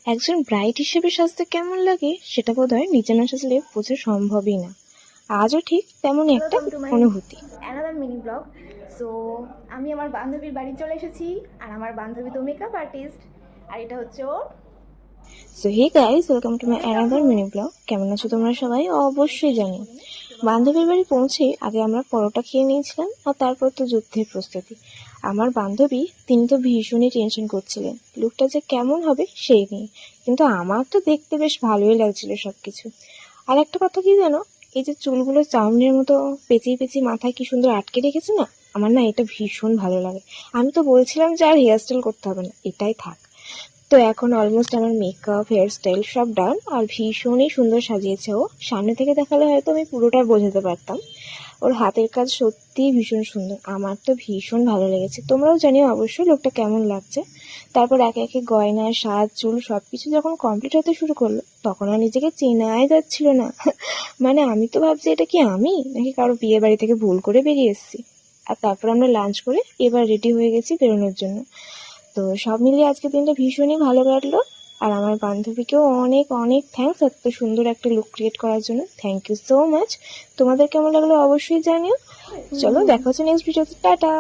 একজন ব্রাইড হিসেবে সাজতে কেমন লাগে সেটা বোধহয় নিজে না সাজলে বোঝা সম্ভবই না। আজও ঠিক তেমনই একটা ওয়েলকাম টু মাই অনুভূতি। Another mini blog. সো আমি আমার বান্ধবীর বাড়ি চলে এসেছি, আর আমার বান্ধবী তো মেকআপ আর্টিস্ট, আর এটা হচ্ছে ওর so hey guys, welcome to my makeup another room. Mini vlog. কেমন আছো আমি তোমরা এখন সবাই? অবশ্যই মেকআপ জানি। করিনি, তো বান্ধবীর বাড়ি পৌঁছে আগে আমরা পরোটা খেয়ে নিয়েছিলাম, আর তারপর তো যুদ্ধের প্রস্তুতি। আমার বান্ধবী, তিনি তো ভীষণই টেনশন করছিলেন লুকটা যে কেমন হবে সেই নিয়ে, কিন্তু আমার তো দেখতে বেশ ভালোই লাগছিল সবকিছু। আর একটা কথা কি জানো, এই যে চুলগুলো চাউনির মতো পেঁচিয়ে পেঁচিয়ে মাথায় কি সুন্দর আটকে রেখেছে না, আমার না এটা ভীষণ ভালো লাগে। আমি তো বলছিলাম যে আর হেয়ার স্টাইল করতে হবে না, এটাই থাক। তো এখন অলমোস্ট আমার মেকআপ হেয়ার স্টাইল সব ডান, আর ভীষণই সুন্দর সাজিয়েছে ও। সামনে থেকে দেখালে হয়তো আমি পুরোটা বোঝাতে পারতাম। ওর হাতের কাজ সত্যিই ভীষণ সুন্দর, আমার তো ভীষণ ভালো লেগেছে। তোমরাও জানিও অবশ্যই লোকটা কেমন লাগছে। তারপর একে একে গয়না সাজ চুল সবকিছু যখন কমপ্লিট হতে শুরু করলো, তখন আর নিজেকে চেনাই যাচ্ছিল না। মানে আমি তো ভাবছি এটা কি আমি নাকি কারো বিয়ে বাড়ি থেকে ভুল করে বেরিয়ে এসেছি। আর তারপর আমরা লাঞ্চ করে এবার রেডি হয়ে গেছি বেরোনোর জন্য। তো সব মিলিয়ে আজকের দিনটা ভীষণই ভালো কাটলো। আর আমার বান্ধবীকেও অনেক অনেক থ্যাঙ্কস এত সুন্দর একটা লুক ক্রিয়েট করার জন্য। Thank you so much. তোমাদের কেমন লাগলো অবশ্যই জানিও। চলো দেখা হচ্ছে নেক্সট ভিডিওতে, টাটা।